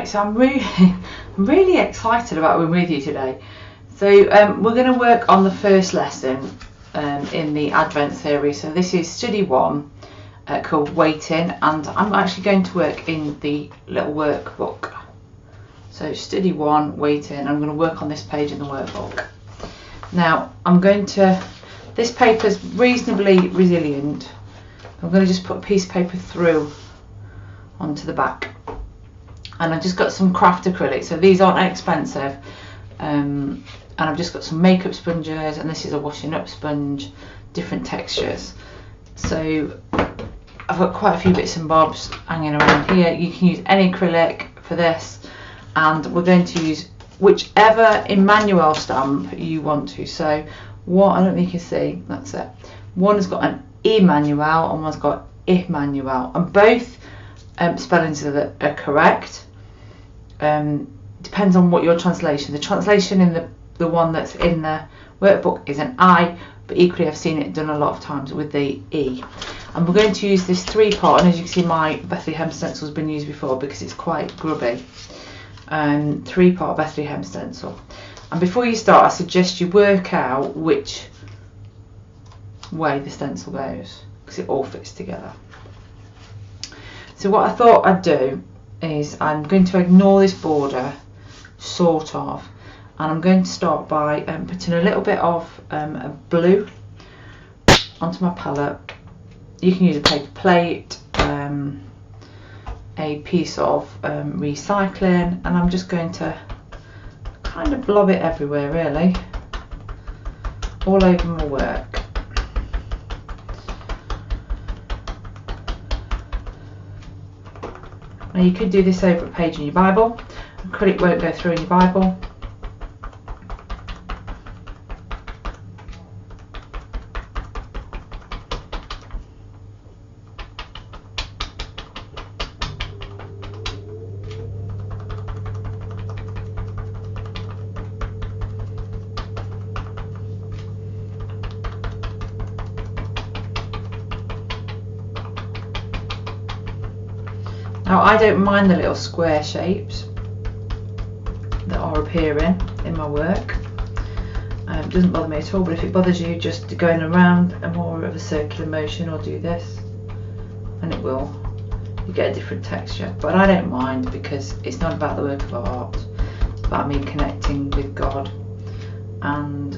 so I'm really excited about being with you today. So we're going to work on the first lesson in the Advent series. So this is study 1 called Waiting, and I'm actually going to work in the little workbook. So study 1, Waiting, I'm going to work on this page in the workbook. Now this paper's reasonably resilient. I'm going to just put a piece of paper through onto the back. And I've just got some craft acrylic, so these aren't expensive. And I've just got some makeup sponges, and this is a washing up sponge, different textures. So I've got quite a few bits and bobs hanging around here. You can use any acrylic for this, and we're going to use whichever Emmanuel stamp you want to. So what, I don't think you can see, that's it. One has got an Emmanuel and one's got Emmanuel, and both spellings are correct. Depends on what your translation. The translation in the one that's in the workbook is an I, but equally I've seen it done a lot of times with the E. And we're going to use this 3-part, and as you can see my Bethlehem stencil has been used before because it's quite grubby. 3-part Bethlehem stencil. And before you start, I suggest you work out which way the stencil goes, because it all fits together. So what I thought I'd do is I'm going to ignore this border, sort of, and I'm going to start by putting a little bit of blue onto my palette. You can use a paper plate, a piece of recycling, and I'm just going to kind of blob it everywhere, really, all over my work. Now you could do this over a page in your Bible. Acrylic won't go through in your Bible. Now I don't mind the little square shapes that are appearing in my work. It doesn't bother me at all, but if it bothers you, just going around a more of a circular motion, or do this, and you get a different texture. But I don't mind, because it's not about the work of art, it's about me connecting with God, and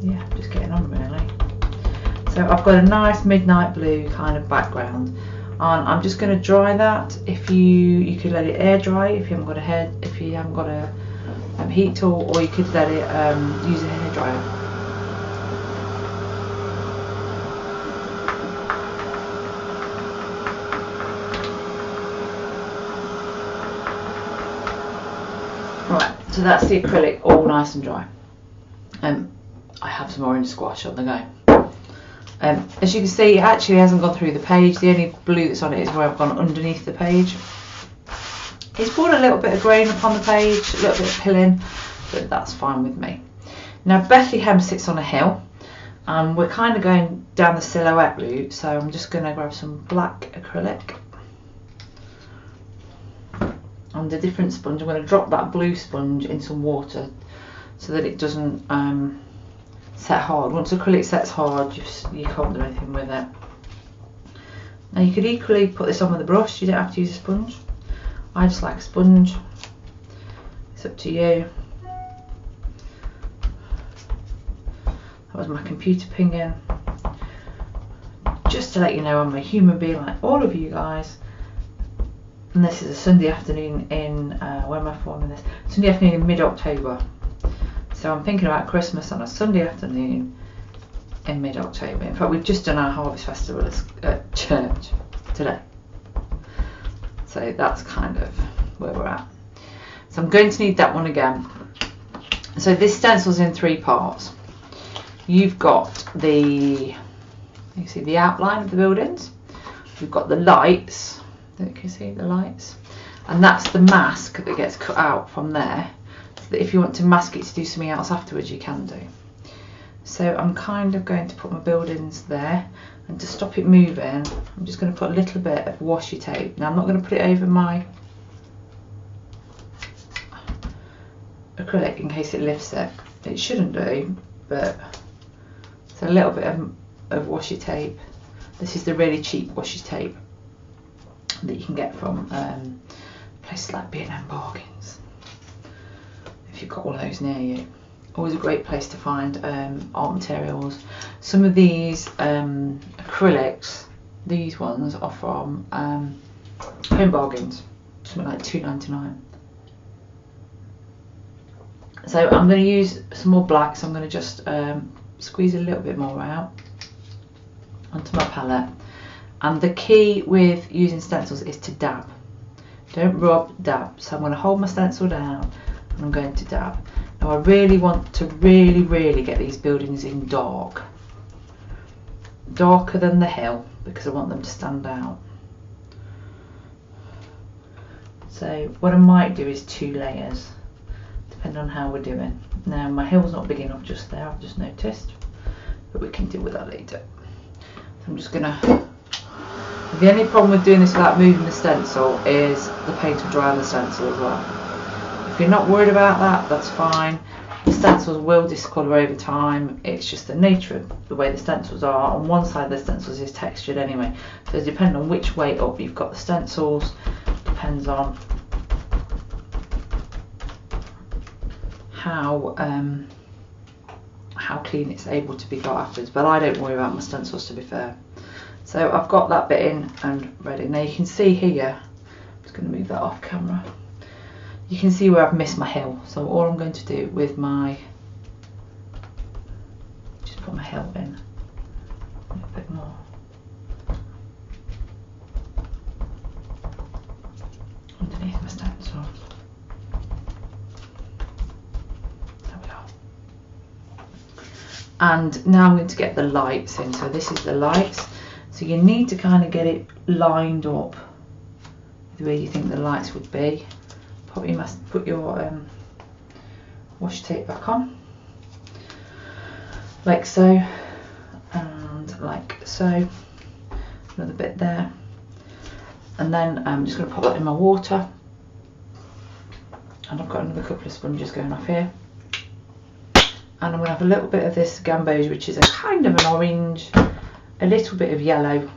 yeah, just getting on really. So I've got a nice midnight blue kind of background. And I'm just going to dry that. If you could let it air dry if you haven't got a heat tool, or you could let it use a hairdryer. Right, so that's the acrylic all nice and dry. I have some orange squash on the go. As you can see, it actually hasn't gone through the page. The only blue that's on it is where I've gone underneath the page. It's brought a little bit of grain upon the page, a little bit of pilling, but that's fine with me. Now Bethlehem sits on a hill, and we're kind of going down the silhouette route, so I'm just going to grab some black acrylic and a different sponge. I'm going to drop that blue sponge in some water so that it doesn't set hard. Once acrylic sets hard, you can't do anything with it. Now you could equally put this on with a brush. You don't have to use a sponge. I just like a sponge. It's up to you. That was my computer pinging. Just to let you know, I'm a human being like all of you guys. And this is a Sunday afternoon in where am I filming this? Sunday afternoon in mid-October. So I'm thinking about Christmas on a Sunday afternoon in mid-October. In fact, we've just done our Harvest Festival at church today. So that's kind of where we're at. So I'm going to need that one again. So this stencil's in 3 parts. You've got you see the outline of the buildings. You've got the lights. You can see the lights. And that's the mask that gets cut out from there. That if you want to mask it to do something else afterwards, you can do. So I'm kind of going to put my buildings there, and to stop it moving, I'm just going to put a little bit of washi tape. Now I'm not going to put it over my acrylic in case it lifts it. It shouldn't do, but it's a little bit of washi tape. This is the really cheap washi tape that you can get from places like B&M Bargains, if you've got one of those near you. Always a great place to find art materials. Some of these acrylics, these ones are from Home Bargains, something like £2.99. So I'm going to use some more black, so I'm going to just squeeze a little bit more out onto my palette. And the key with using stencils is to dab. Don't rub, dab. So I'm going to hold my stencil down and I'm going to dab. Now I really want to really get these buildings in dark. Darker than the hill, because I want them to stand out. So what I might do is 2 layers, depending on how we're doing. Now my hill's not big enough just there, I've just noticed, but we can deal with that later. So I'm just gonna, the only problem with doing this without moving the stencil is the paint will dry on the stencil as well. If you're not worried about that, that's fine. The stencils will discolour over time. It's just the nature of the way the stencils are. On one side the stencils is textured anyway, so depending on which way up you've got the stencils, depends on how clean it's able to be got afterwards. But I don't worry about my stencils, to be fair. So I've got that bit in and ready. Now you can see here, I'm just going to move that off camera. You can see where I've missed my hill. So all I'm going to do with my, just put my hill in a little bit more. Underneath my stencil. There we are. And now I'm going to get the lights in. So this is the lights. So you need to kind of get it lined up the way you think the lights would be. Probably must put your washi tape back on, like so, and like so. Another bit there, and then I'm just going to pop that in my water. And I've got another couple of sponges going off here, and I'm going to have a little bit of this gamboge, which is a kind of an orange, a little bit of yellow.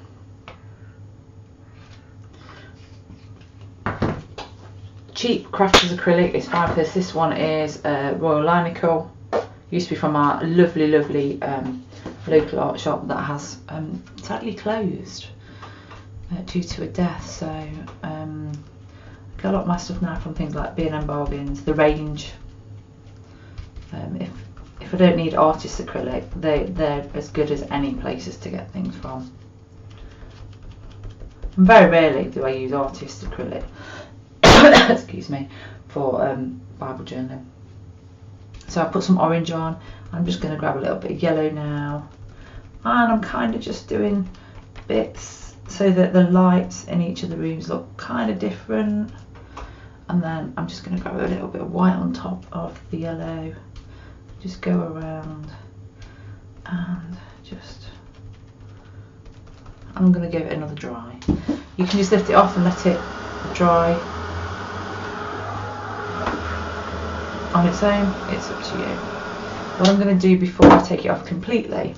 Cheap crafters acrylic is fine for this. This one is Royal Linical. Used to be from our lovely local art shop that has sadly closed due to a death. So I get a lot of my stuff now from things like B&M Bargains, The Range. If I don't need artist acrylic, they're as good as any places to get things from. And very rarely do I use artist acrylic. Excuse me, for Bible journaling. So I put some orange on. I'm just going to grab a little bit of yellow now, and I'm kind of just doing bits so that the lights in each of the rooms look kind of different. And then I'm just going to grab a little bit of white on top of the yellow, just go around and just, I'm going to give it another dry. You can just lift it off and let it dry on its own, it's up to you. What I'm going to do before I take it off completely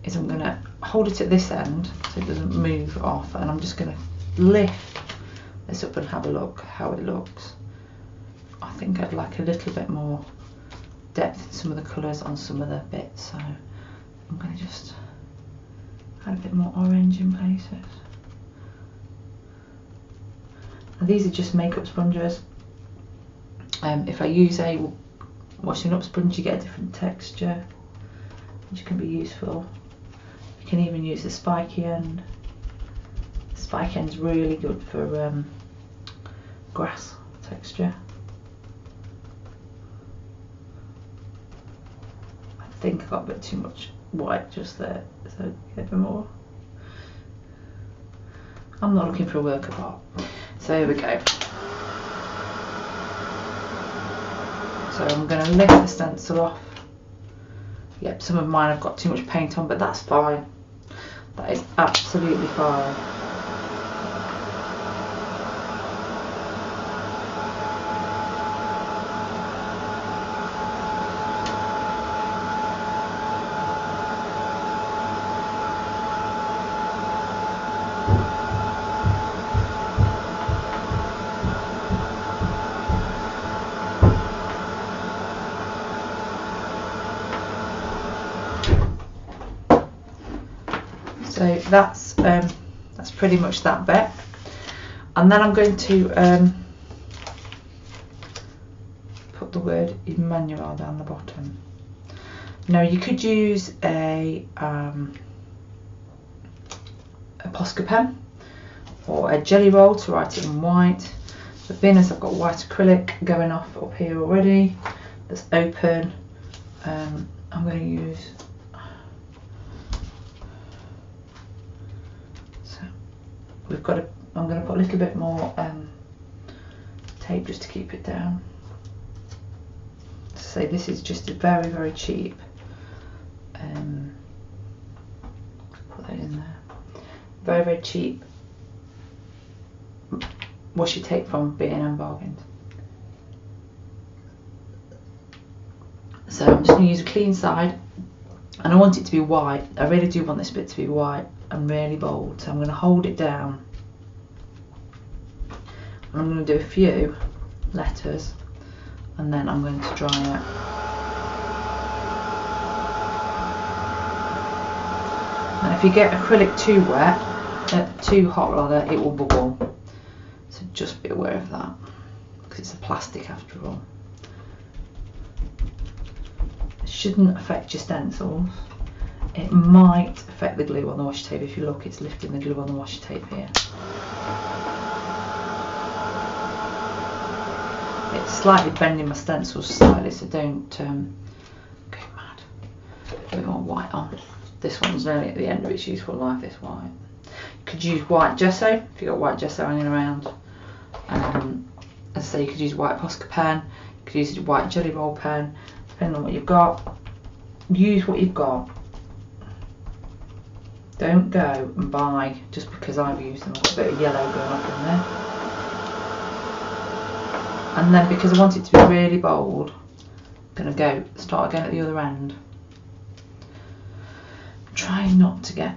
is I'm going to hold it at this end so it doesn't move off, and I'm just going to lift this up and have a look how it looks. I think I'd like a little bit more depth in some of the colours on some of the bits, so I'm going to just add a bit more orange in places. Now these are just makeup sponges. If I use a washing up sponge, you get a different texture, which can be useful. You can even use the spiky end. The spike end's really good for grass texture. I think I got a bit too much white just there, so get a bit more. I'm not looking for a work of art. So here we go. So I'm going to lift the stencil off. Yep, some of mine have got too much paint on, but that's fine. That is absolutely fine. So that's pretty much that bit, and then I'm going to put the word Emmanuel down the bottom. Now you could use a Posca pen or a jelly roll to write it in white. But being as I've got white acrylic going off up here already, that's open, I'm going to use. We've got I'm going to put a little bit more tape just to keep it down. So this is just a very, very cheap. Put that in there. Very, very cheap washi tape from B&M Bargains. So I'm just going to use a clean side, and I want it to be white. I really do want this bit to be white and really bold, so I'm going to hold it down and I'm going to do a few letters, and then I'm going to dry it. And if you get acrylic too wet, too hot rather, it will bubble, so just be aware of that, because it's a plastic after all. It shouldn't affect your stencils. It might affect the glue on the washi tape. If you look, it's lifting the glue on the washi tape here. It's slightly bending my stencils slightly, so don't go mad. A bit more white on. This one's nearly at the end of its useful life, this white. You could use white gesso, if you've got white gesso hanging around. As I say, you could use white Posca pen, you could use a white jelly roll pen, depending on what you've got. Use what you've got. Don't go and buy just because I've used them. I've got a bit of yellow going up in there. And then because I want it to be really bold, I'm going to start again at the other end. Trying not to get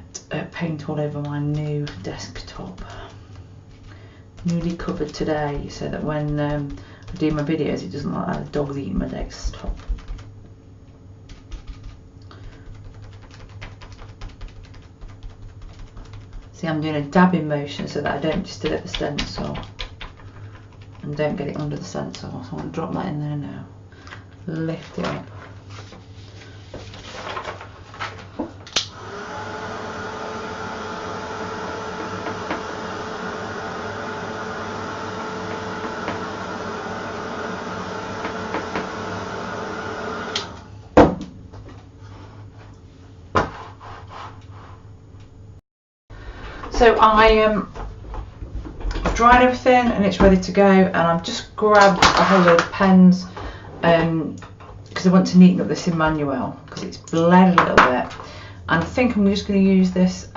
paint all over my new desktop. Newly covered today, so that when I do my videos it doesn't look like the dog's eating my desktop. See, I'm doing a dabbing motion so that I don't disturb the stencil and don't get it under the stencil. So I'm going to drop that in there now. Lift it up. So I've dried everything and it's ready to go, and I've just grabbed a whole load of pens because I want to neaten up this Emmanuel because it's bled a little bit, and I think I'm just going to use this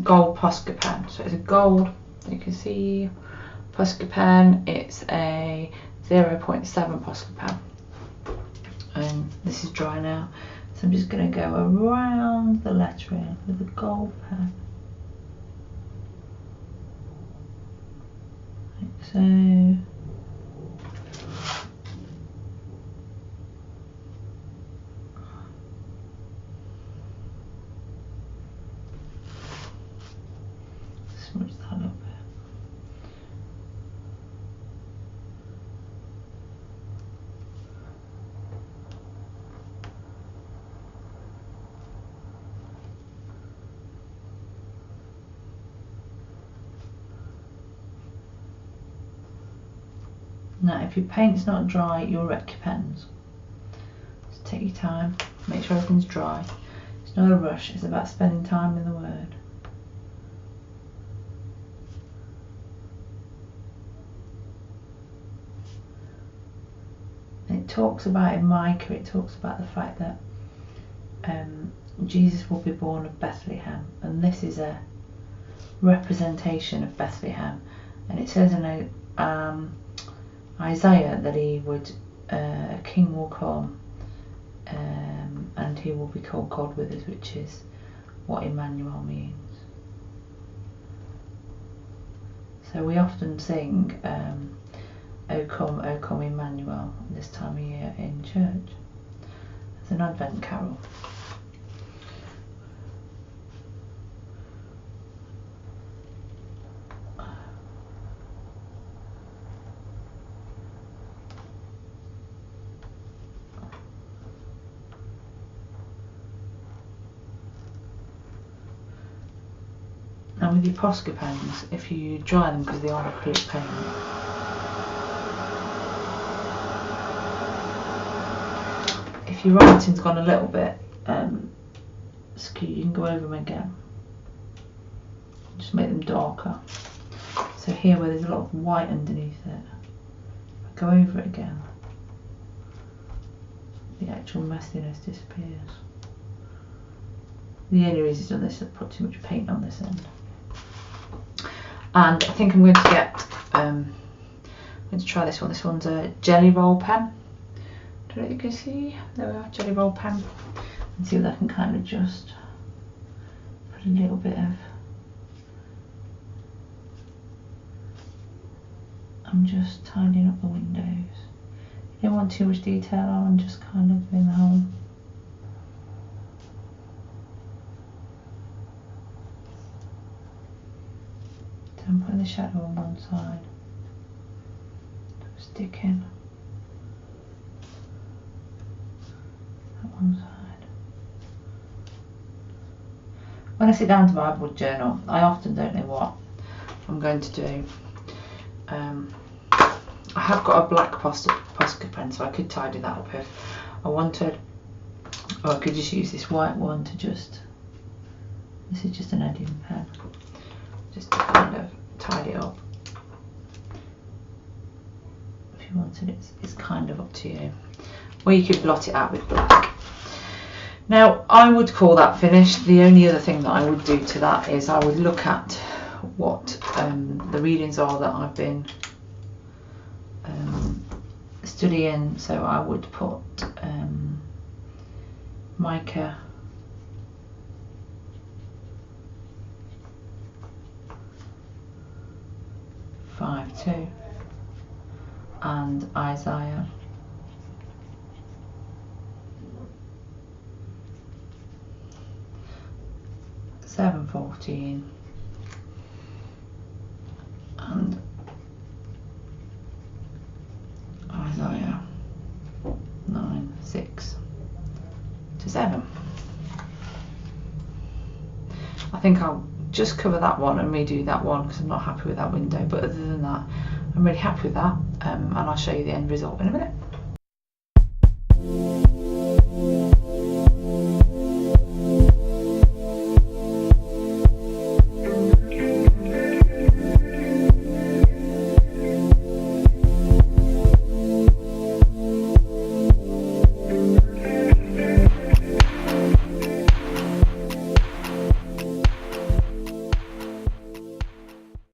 gold Posca pen. So it's a gold, you can see, Posca pen. It's a 0.7 Posca pen, and this is dry now, so I'm just going to go around the lettering with a gold pen. So smudge that a little bit. Now, if your paint's not dry, you'll wreck your pens. Just take your time, make sure everything's dry. It's not a rush, it's about spending time in the word. And it talks about in Micah, it talks about the fact that Jesus will be born of Bethlehem, and this is a representation of Bethlehem. And it says in Isaiah that he would, a king will come, and he will be called God with us, which is what Emmanuel means. So we often sing O Come Emmanuel this time of year in church. It's an Advent carol. And with your Posca pens, if you dry them because they are acrylic paint, if your writing's gone a little bit skewed, you can go over them again. Just make them darker. So here where there's a lot of white underneath it, go over it again. The actual messiness disappears. The only reason I've done this is I've put too much paint on this end. And I think I'm going to get, I'm going to try this one. This one's a jelly roll pen. I don't know if you can see. There we are, jelly roll pen. And see what I can kind of just put a little bit of. I'm just tidying up the windows. You don't want too much detail on, just kind of in the whole. I'm putting the shadow on one side, stick in that one side. When I sit down to my bullet journal, I often don't know what I'm going to do. I have got a black Posca pen, so I could tidy that up if I wanted, or I could just use this white one to just, this is just an Edian pen, just to kind of tidy it up. If you wanted, it's kind of up to you. Or you could blot it out with black. Now, I would call that finished. The only other thing that I would do to that is I would look at what the readings are that I've been studying. So I would put Micah 5:2 and Isaiah 7:14 and Isaiah 9:6-7. I think I'll just cover that one and redo that one because I'm not happy with that window, but other than that I'm really happy with that, and I'll show you the end result in a minute.